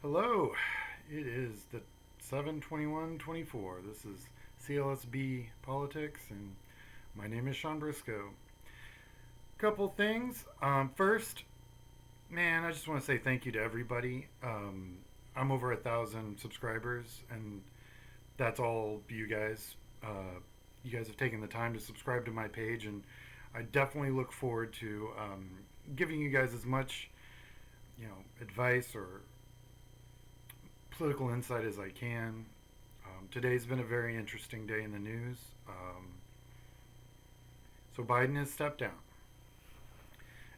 Hello, it is the 7/21/24. This is CLSB Politics, and my name is Sean Briscoe. Couple things. First, man, I just want to say thank you to everybody. I'm over 1,000 subscribers, and that's all you guys. You guys have taken the time to subscribe to my page, and I definitely look forward to giving you guys as much, advice or political insight as I can. Today's been a very interesting day in the news. So Biden has stepped down,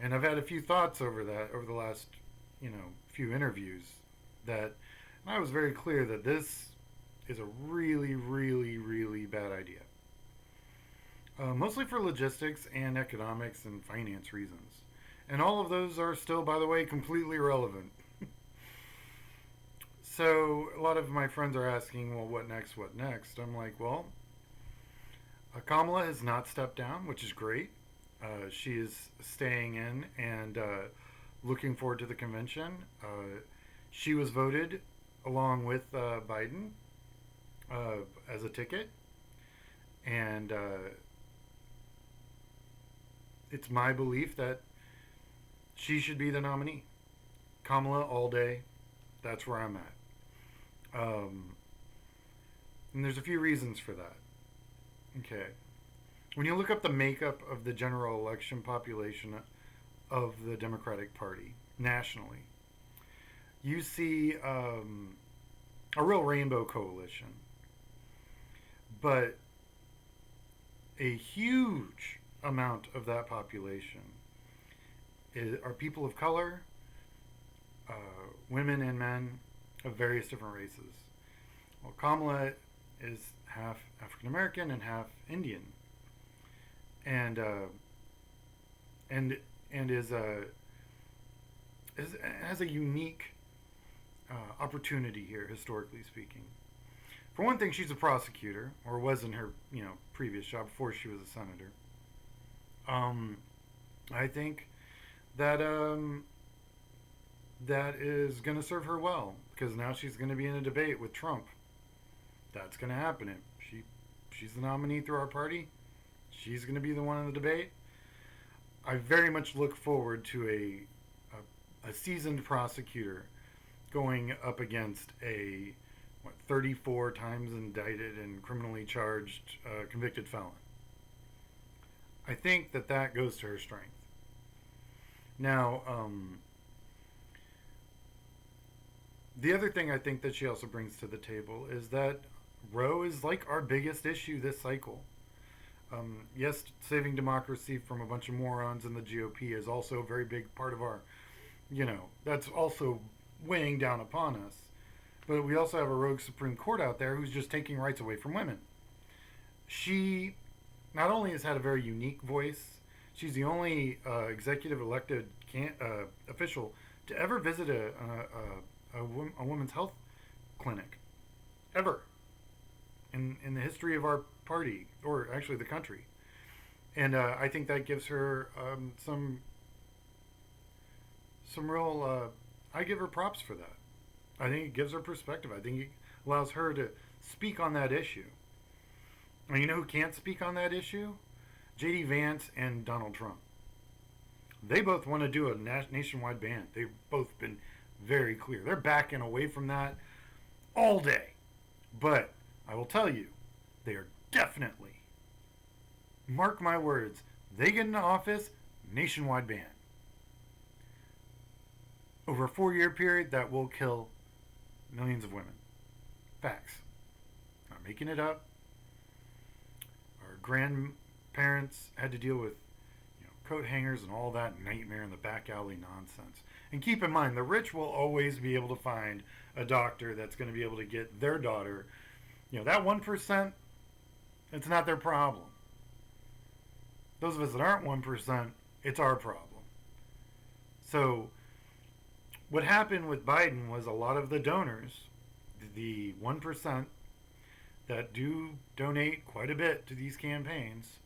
and I've had a few thoughts over that over the last, few interviews. That and I was very clear that this is a really, really, really bad idea. Mostly for logistics and economics and finance reasons. And all of those are still, by the way, completely irrelevant. So a lot of my friends are asking, well, what next? What next? I'm like, well, Kamala has not stepped down, which is great. She is staying in and looking forward to the convention. She was voted along with Biden as a ticket, and it's my belief that she should be the nominee. Kamala all day. That's where I'm at. Um, and there's a few reasons for that. Okay. When you look up the makeup of the general election population of the Democratic Party nationally, you see a real rainbow coalition. But a huge amount of that population are people of color, women and men of various different races. Well, Kamala is half African American and half Indian, and and has a unique opportunity here, historically speaking. For one thing, she's a prosecutor, or was in her previous job before she was a senator. Um, I think that that is going to serve her well because now she's going to be in a debate with Trump. That's going to happen. If she's the nominee through our party, she's going to be the one in the debate. I very much look forward to a seasoned prosecutor going up against a 34 times indicted and criminally charged convicted felon. I think that that goes to her strength. Now, the other thing I think that she also brings to the table is that Roe is like our biggest issue this cycle. Yes, saving democracy from a bunch of morons in the GOP is also a very big part of our, that's also weighing down upon us. But we also have a rogue Supreme Court out there who's just taking rights away from women. She not only has had a very unique voice, she's the only executive elected official to ever visit a women's health clinic, ever, in the history of our party, or actually the country. And I think that gives her some real. I give her props for that. I think it gives her perspective. I think it allows her to speak on that issue. And you know who can't speak on that issue? J.D. Vance and Donald Trump. They both want to do a nationwide ban. They've both been very clear. They're backing away from that all day. But I will tell you, they are definitely, mark my words, they get into office, nationwide ban. Over a 4-year period, that will kill millions of women. Facts. Not making it up. Our grandparents had to deal with coat hangers and all that nightmare in the back alley nonsense. And keep in mind, the rich will always be able to find a doctor that's going to be able to get their daughter. That 1%, it's not their problem. Those of us that aren't 1%, it's our problem. So what happened with Biden was a lot of the donors, the 1% that do donate quite a bit to these campaigns,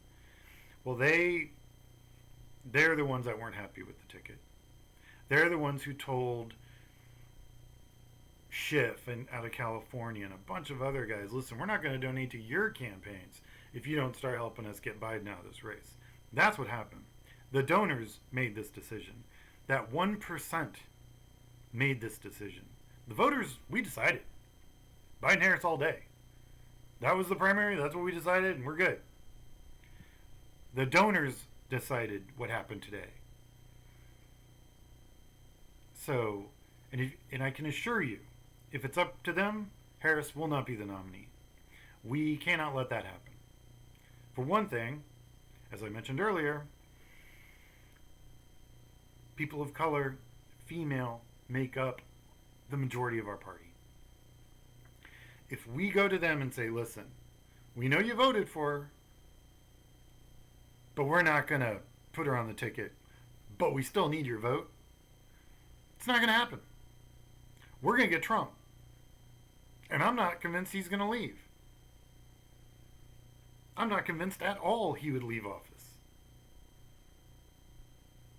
well, they're the ones that weren't happy with the ticket. They're the ones who told Schiff and out of California and a bunch of other guys, listen, we're not going to donate to your campaigns if you don't start helping us get Biden out of this race. That's what happened. The donors made this decision. That 1% made this decision. The voters, we decided. Biden Harris all day. That was the primary. That's what we decided, and we're good. The donors decided what happened today. So, and I can assure you, if it's up to them, Harris will not be the nominee. We cannot let that happen. For one thing, as I mentioned earlier, people of color, female, make up the majority of our party. If we go to them and say, listen, we know you voted for her, but we're not going to put her on the ticket, but we still need your vote, it's not going to happen. We're going to get Trump. And I'm not convinced he's going to leave. I'm not convinced at all he would leave office.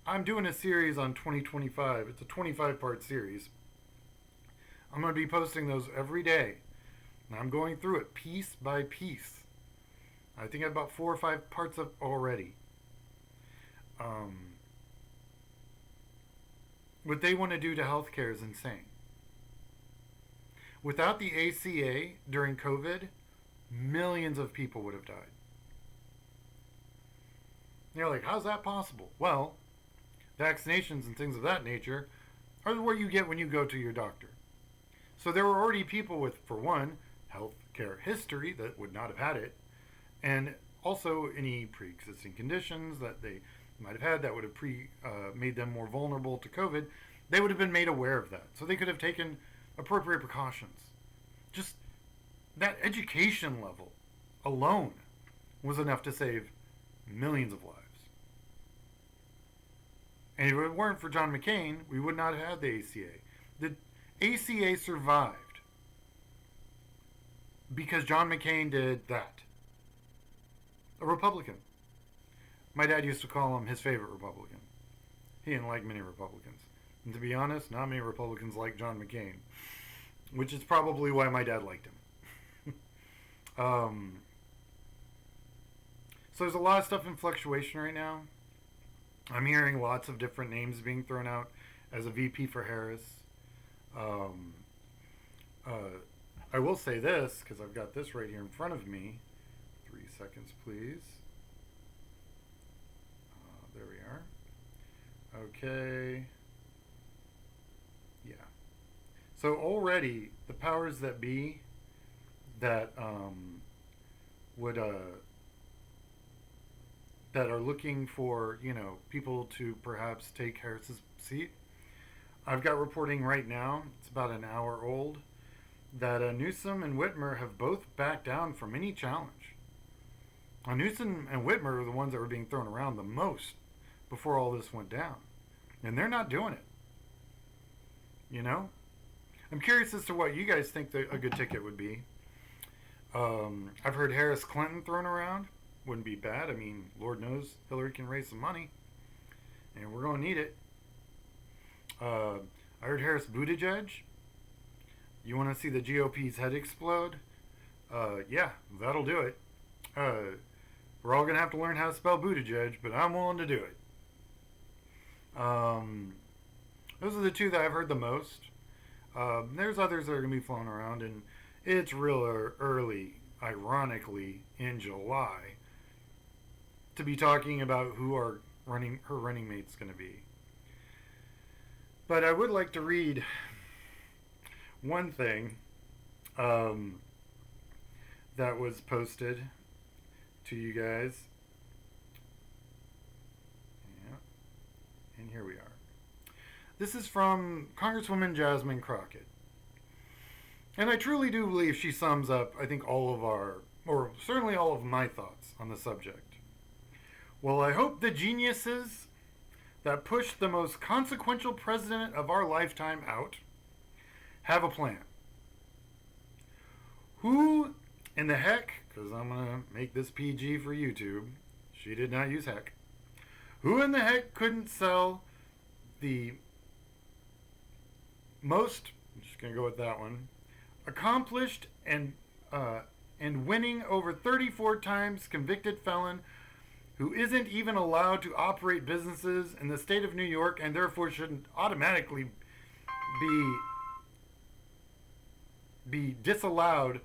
I'm doing a series on 2025. It's a 25-part series. I'm going to be posting those every day. And I'm going through it piece by piece. I think I have about 4 or 5 parts of already. What they want to do to healthcare is insane. Without the ACA during COVID, millions of people would have died. You're like, how's that possible? Well, vaccinations and things of that nature are what you get when you go to your doctor. So there were already people with, for one, healthcare history that would not have had it, and also any pre-existing conditions that they might have had that would have made them more vulnerable to COVID. They would have been made aware of that, so they could have taken appropriate precautions. Just that education level alone was enough to save millions of lives. And if it weren't for John McCain, we would not have had the ACA. The ACA survived because John McCain did that. A Republican. My dad used to call him his favorite Republican. He didn't like many Republicans. And to be honest, not many Republicans like John McCain, which is probably why my dad liked him. So there's a lot of stuff in fluctuation right now. I'm hearing lots of different names being thrown out as a VP for Harris. I will say this, because I've got this right here in front of me. 3 seconds, please. There we are. Okay. Yeah. So already, the powers that be that that are looking for, people to perhaps take Harris's seat. I've got reporting right now, it's about an hour old, that Newsom and Whitmer have both backed down from any challenge. Newsom and Whitmer are the ones that were being thrown around the most before all this went down. And they're not doing it. I'm curious as to what you guys think a good ticket would be. I've heard Harris Clinton thrown around. Wouldn't be bad. I mean, Lord knows Hillary can raise some money. And we're going to need it. I heard Harris Buttigieg. You want to see the GOP's head explode? Yeah, that'll do it. We're all going to have to learn how to spell Buttigieg, but I'm willing to do it. Those are the two that I've heard the most. There's others that are going to be flown around, and it's real early, ironically, in July, to be talking about who her running mate's going to be. But I would like to read one thing that was posted to you guys. Yeah. And here we are. This is from Congresswoman Jasmine Crockett. And I truly do believe she sums up, I think, all of or certainly all of my thoughts on the subject. Well, I hope the geniuses that pushed the most consequential president of our lifetime out have a plan. Who in the heck, because I'm going to make this PG for YouTube, she did not use heck. Who in the heck couldn't sell the most I'm just going to go with that one. Accomplished and winning over 34 times convicted felon who isn't even allowed to operate businesses in the state of New York and therefore shouldn't automatically be disallowed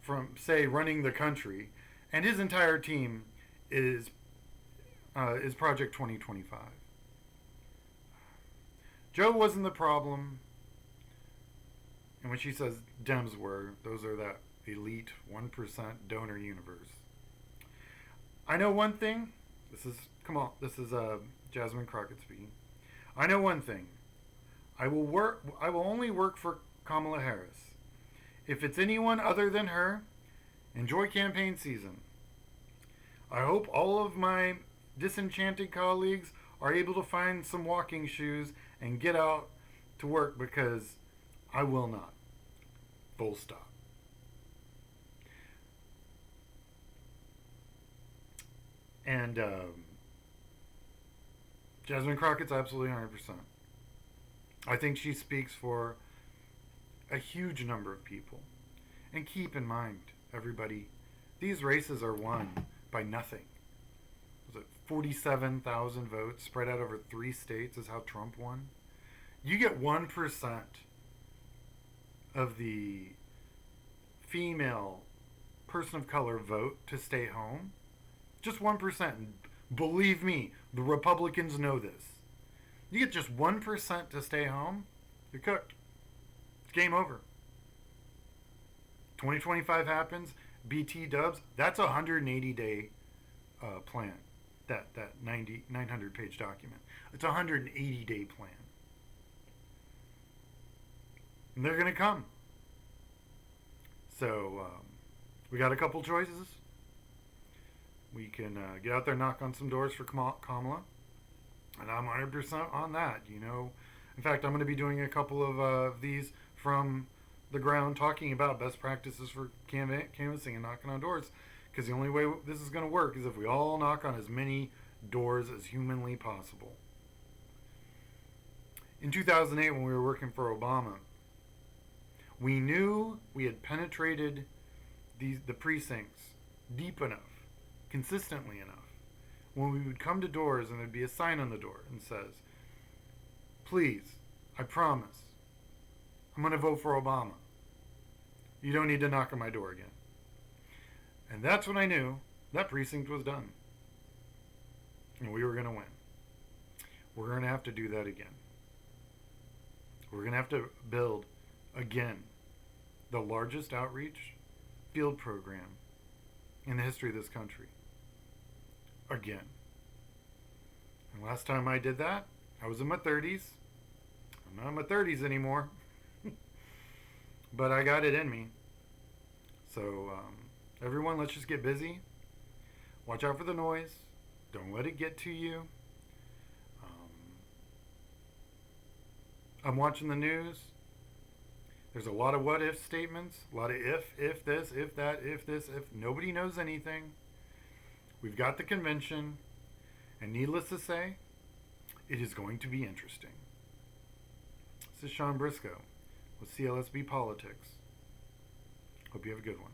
from, say, running the country, and his entire team is Project 2025. Joe wasn't the problem, and when she says Dems were, those are that elite 1% donor universe. I know one thing. This is Jasmine Crockett speaking. I know one thing. I will only work for Kamala Harris. If it's anyone other than her, enjoy campaign season. I hope all of my disenchanted colleagues are able to find some walking shoes and get out to work, because I will not. Full stop. And Jasmine Crockett's absolutely 100%. I think she speaks for a huge number of people. And keep in mind, everybody, these races are won by nothing. Was it 47,000 votes spread out over 3 states is how Trump won? You get 1% of the female person of color vote to stay home. Just 1%. And believe me, the Republicans know this. You get just 1% to stay home, you're cooked. It's game over. 2025 happens, BT dubs, that's a 180-day plan. That 900-page document. It's a 180-day plan. And they're going to come. So, we got a couple choices. We can get out there, knock on some doors for Kamala. And I'm 100% on that, you know. In fact, I'm going to be doing a couple of these from the ground, talking about best practices for canvassing and knocking on doors. Because the only way this is going to work is if we all knock on as many doors as humanly possible. In 2008, when we were working for Obama, we knew we had penetrated the precincts deep enough, consistently enough, when we would come to doors and there'd be a sign on the door and says, please, I promise, I'm going to vote for Obama. You don't need to knock on my door again. And that's when I knew that precinct was done. And we were going to win. We're going to have to do that again. We're going to have to build, again, the largest outreach field program in the history of this country. Again. And last time I did that, I was in my 30s. I'm not in my 30s anymore. But I got it in me. So, everyone, let's just get busy. Watch out for the noise. Don't let it get to you. I'm watching the news. There's a lot of what if statements. A lot of if this, if that, if this, if. Nobody knows anything. We've got the convention. And needless to say, it is going to be interesting. This is Sean Briscoe with CLSB Politics. Hope you have a good one.